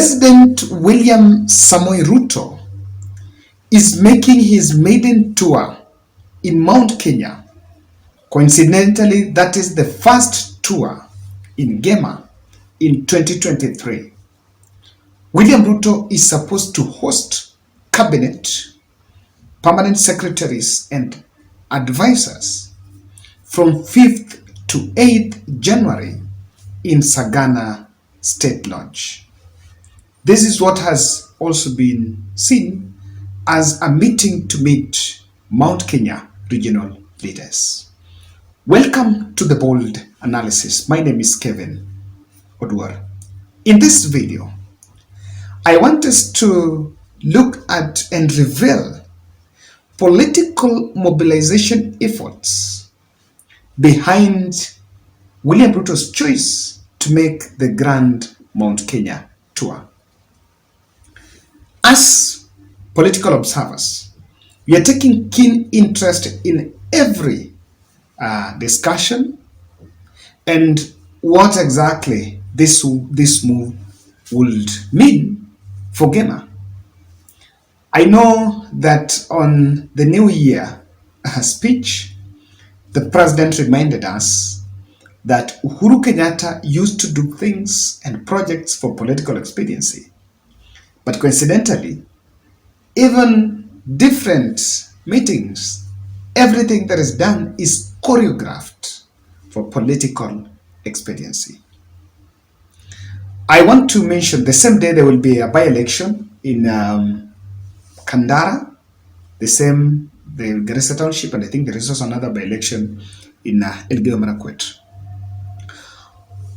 President William Samoei Ruto is making his maiden tour in Mount Kenya. Coincidentally, that is the first tour in Gema in 2023. William Ruto is supposed to host cabinet, permanent secretaries and advisors from 5th to 8th January in Sagana State Lodge. This is what has also been seen as a meeting to meet Mount Kenya regional leaders. Welcome to the Bold Analysis. My name is Kevin Oduor. In this video, I want us to look at and reveal political mobilization efforts behind William Ruto's choice to make the Grand Mount Kenya tour. As political observers, we are taking keen interest in every discussion and what exactly this move would mean for Gema. I know that on the New Year speech, the president reminded us that Uhuru Kenyatta used to do things and projects for political expediency. But coincidentally, even different meetings, everything that is done is choreographed for political expediency. I want to mention the same day there will be a by-election in Kandara, the Garissa Township, and I think there is also another by-election in Elgeyo Marakwet.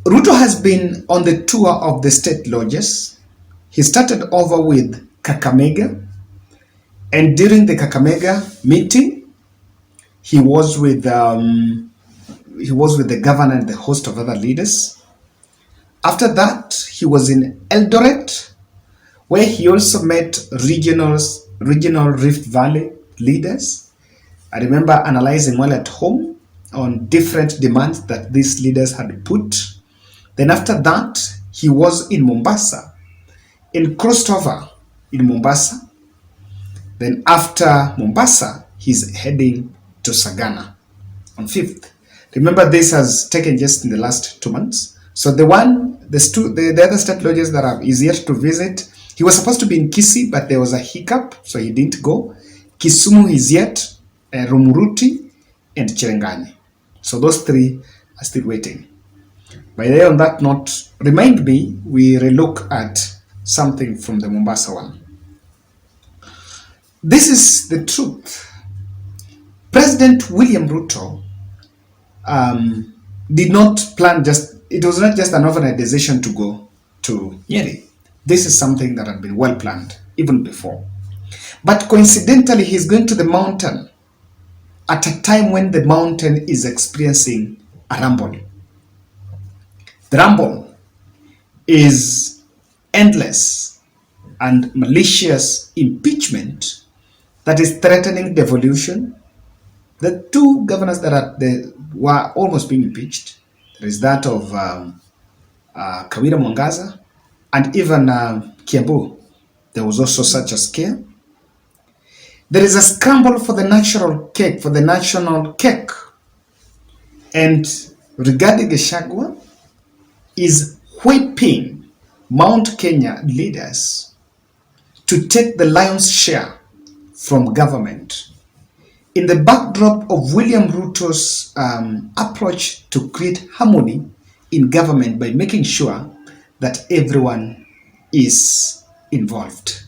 Ruto has been on the tour of the state lodges. He started over with Kakamega, and during the Kakamega meeting, he was with the governor and the host of other leaders. After that, he was in Eldoret, where he also met regional Rift Valley leaders. I remember analyzing while at home on different demands that these leaders had put. Then after that, he was in Mombasa, in crossover in Mombasa. Then after Mombasa, he's heading to Sagana on 5th. Remember, this has taken just in the last 2 months. So the other state lodges that are easier to visit, he was supposed to be in Kisii, but there was a hiccup, so he didn't go. Kisumu is yet, Rumuruti, and Cherangani. So those three are still waiting. By the way, on that note, remind me, we relook at something from the Mombasa one. This is the truth. President William Ruto did not plan it was not just an overnight decision to go to Nyeri. This is something that had been well planned even before. But coincidentally, he's going to the mountain at a time when the mountain is experiencing a rumble. The rumble is endless and malicious impeachment that is threatening devolution. The two governors that were almost being impeached, there is that of Kawira Mwangaza and even Kiambu. There was also such a scare. There is a scramble for the national cake, and Rigathi Gachagua is whipping Mount Kenya leaders to take the lion's share from government in the backdrop of William Ruto's approach to create harmony in government by making sure that everyone is involved.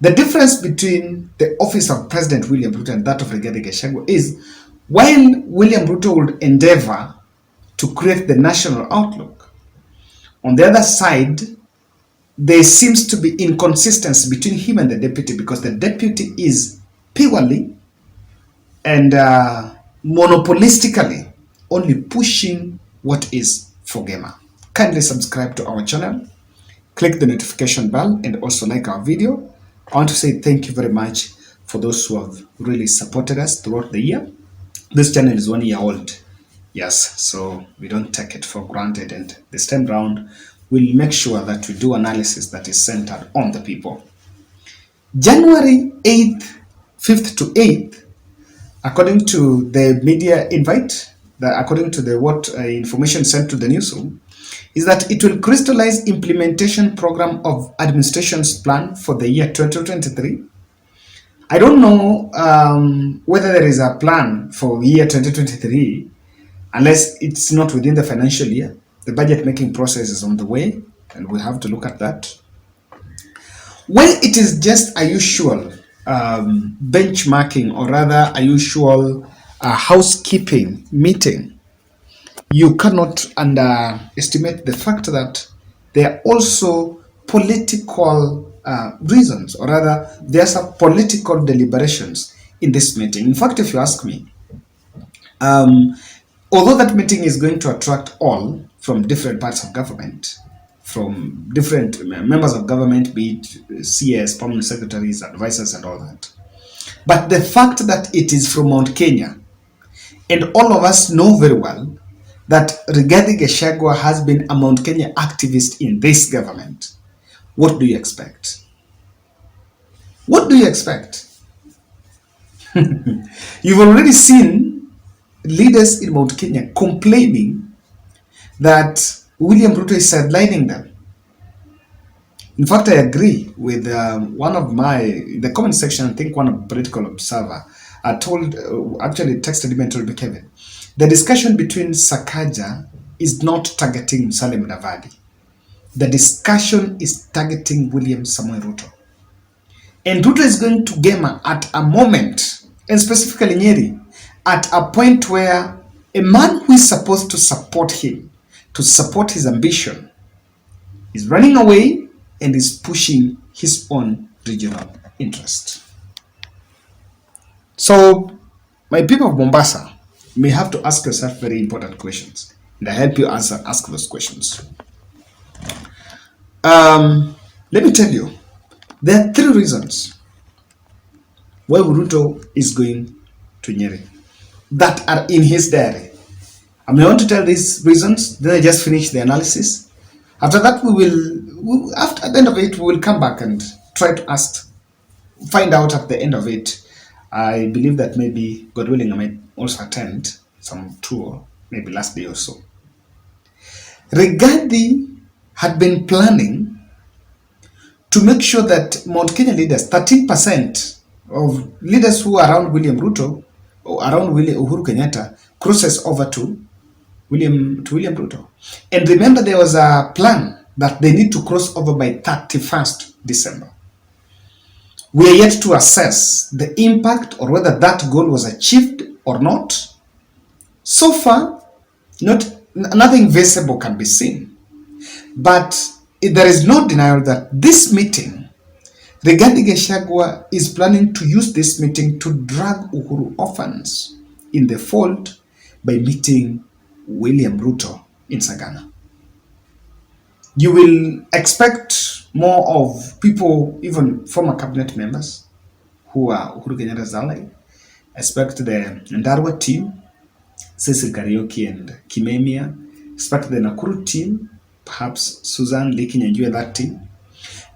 The difference between the office of President William Ruto and that of Rigathi Gachagua is, while William Ruto would endeavor to create the national outlook, on the other side, there seems to be inconsistency between him and the deputy, because the deputy is purely and monopolistically only pushing what is for Gema. Kindly subscribe to our channel, click the notification bell, and also like our video. I want to say thank you very much for those who have really supported us throughout the year. This channel is 1 year old. Yes, so we don't take it for granted, and this time round we'll make sure that we do analysis that is centered on the people. January 8th, 5th to 8th, according to the media invite, according to the information sent to the newsroom, is that it will crystallize implementation program of administration's plan for the year 2023. I don't know whether there is a plan for year 2023 unless it's not within the financial year. The budget making process is on the way and we have to look at that. When it is just a usual benchmarking, or rather a usual housekeeping meeting, you cannot underestimate the fact that there are also political reasons, or rather there's some political deliberations in this meeting. In fact, if you ask me, although that meeting is going to attract all from different parts of government, from different members of government, be it CS, permanent secretaries, advisors, and all that, but the fact that it is from Mount Kenya, and all of us know very well that Rigathi Gachagua has been a Mount Kenya activist in this government, what do you expect? What do you expect? You've already seen leaders in Mount Kenya complaining that William Ruto is sidelining them. In fact, I agree with one of the comment section, I think one of political observer actually texted me and told me, Kevin, the discussion between Sakaja is not targeting Musalia Mudavadi. The discussion is targeting William Samoei Ruto. And Ruto is going to Gema at a moment, and specifically Nyeri, at a point where a man who is supposed to support him, to support his ambition, is running away and is pushing his own regional interest. So, my people of Mombasa may have to ask yourself very important questions, and I help you ask those questions. Let me tell you, there are 3 reasons why Ruto is going to Nyeri that are in his diary. I may want to tell these reasons, then I just finish the analysis. After that, at the end of it, we will come back and try to find out at the end of it. I believe that maybe, God willing, I might also attend some tour, maybe last day or so. Rigathi had been planning to make sure that Mount Kenya leaders, 13% of leaders who are around William Ruto or around Uhuru Kenyatta, crosses over to William Ruto. And remember, there was a plan that they need to cross over by 31st December. We are yet to assess the impact or whether that goal was achieved or not. So far, nothing visible can be seen. But there is no denial that this meeting, Rigathi Gachagua is planning to use this meeting to drag Uhuru orphans in the fold by meeting William Ruto in Sagana. You will expect more of people, even former cabinet members who are Uhuru Kenyatta's ally. Expect the Ndarwa team, Cecil Kariuki and Kimemia. Expect the Nakuru team, perhaps Susan Liki and that team.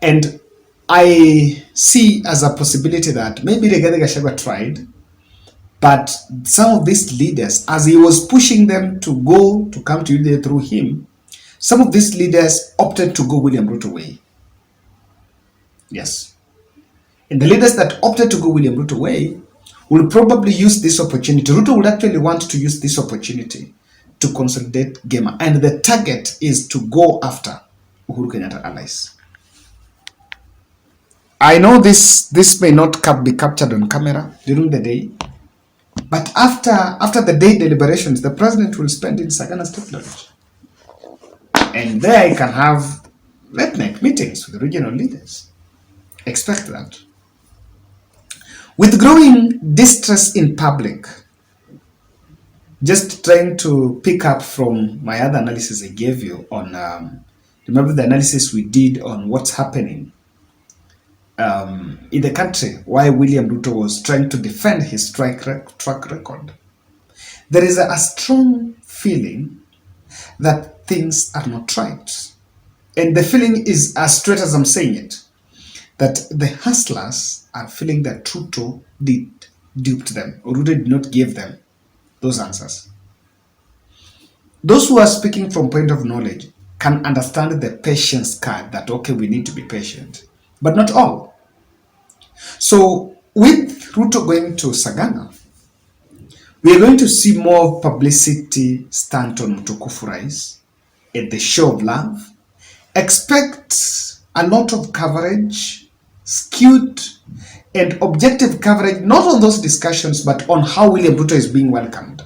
And I see as a possibility that maybe Rigathi Gachagua tried, but some of these leaders, as he was pushing them to come to UDA through him, some of these leaders opted to go William Ruto way. Yes. And the leaders that opted to go William Ruto way will probably use this opportunity. Ruto would actually want to use this opportunity to consolidate Gema. And the target is to go after Uhuru Kenyatta allies. I know this may not be captured on camera during the day, but after the day deliberations, the president will spend in Sagana State Lodge. And there he can have late-night meetings with regional leaders. Expect that. With growing distress in public, just trying to pick up from my other analysis I gave you on, remember the analysis we did on what's happening in the country, why William Ruto was trying to defend his track record. There is a strong feeling that things are not right. And the feeling is as straight as I'm saying it, that the hustlers are feeling that Ruto did duped them, or Ruto did not give them those answers. Those who are speaking from point of knowledge can understand the patience card that, okay, we need to be patient, but not all. So with Ruto going to Sagana, we are going to see more publicity stunt on Mtukufu Rais at the show of love. Expect a lot of coverage, skewed and objective coverage, not on those discussions, but on how William Ruto is being welcomed.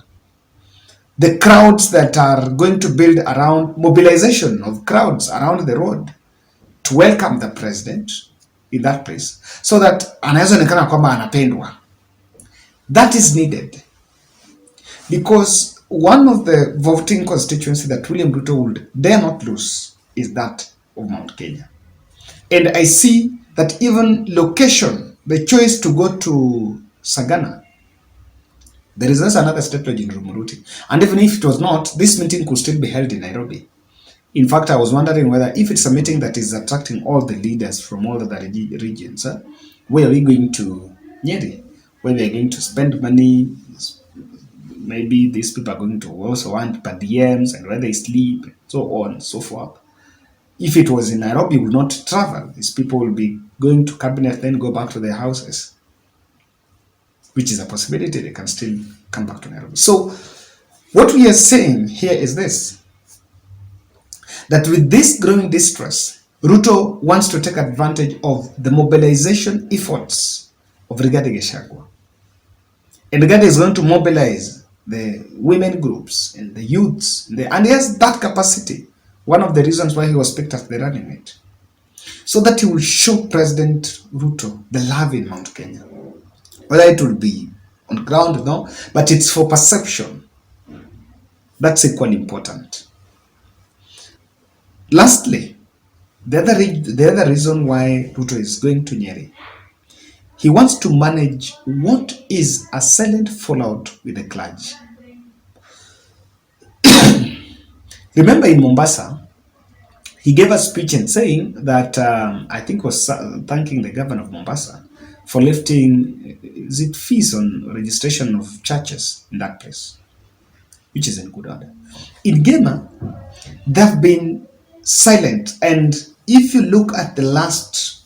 The crowds that are going to build around, mobilization of crowds around the road to welcome the president in that place, so that anawezaonekana kwamba anapendwa. That is needed, because one of the voting constituency that William Ruto would dare not lose is that of Mount Kenya. And I see that even location, the choice to go to Sagana, there is also another state lodge in Rumuruti. And even if it was not, this meeting could still be held in Nairobi. In fact, I was wondering whether if it's a meeting that is attracting all the leaders from all the regions, where are we going to Nyeri? Where we are going to spend money? Maybe these people are going to also want per diems and where they sleep, and so on and so forth. If it was in Nairobi, we would not travel. These people will be going to cabinet, then go back to their houses, which is a possibility. They can still come back to Nairobi. So what we are saying here is this, that with this growing distress, Ruto wants to take advantage of the mobilization efforts of Rigathi Gachagua. And Rigathi is going to mobilize the women groups and the youths, and he has that capacity. One of the reasons why he was picked as the running mate, so that he will show President Ruto the love in Mount Kenya. Whether it will be on ground, no, but it's for perception. That's equally important. Lastly, the other reason why Ruto is going to Nyeri, he wants to manage what is a silent fallout with the clergy. Remember in Mombasa, he gave a speech and saying that, I think was thanking the governor of Mombasa for lifting, is it fees on registration of churches in that place, which is in good order. In Gema, they've been silent. And if you look at the last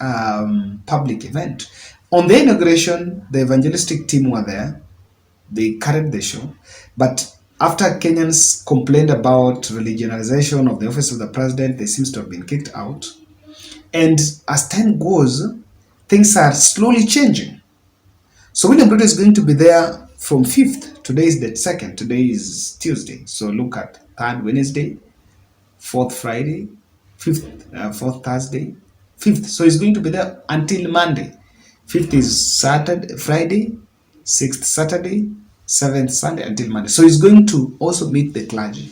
public event, on the inauguration, the evangelistic team were there. They carried the show. But after Kenyans complained about religionization of the office of the president, they seem to have been kicked out. And as time goes, things are slowly changing. So William Ruto is going to be there from 5th. Today is the 2nd. Today is Tuesday. So look at 3rd Wednesday, 4th Friday, 5th, 4th Thursday, 5th. So he's going to be there until Monday. 5th is Saturday, Friday, 6th Saturday, 7th Sunday, until Monday. So he's going to also meet the clergy.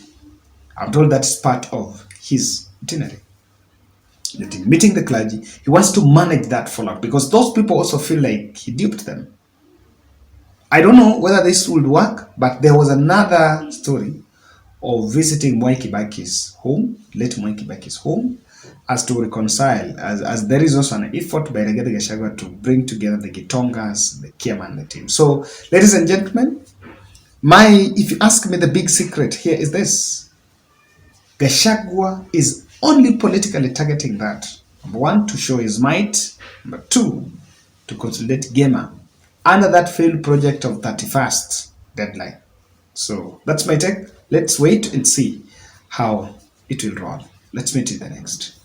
I'm told that's part of his itinerary. Meeting the clergy, he wants to manage that fallout, because those people also feel like he duped them. I don't know whether this would work, but there was another story of visiting Mwai Kibaki's home, late Mwai Kibaki's home, as to reconcile, as there is also an effort by Rigathi Gachagua to bring together the Gitongas, the Kiaman, the team. So, ladies and gentlemen, if you ask me, the big secret here is this: Gachagua is only politically targeting that. Number one, to show his might. Number two, to consolidate Gema under that failed project of 31st deadline. So that's my take. Let's wait and see how it will roll. Let's meet in the next.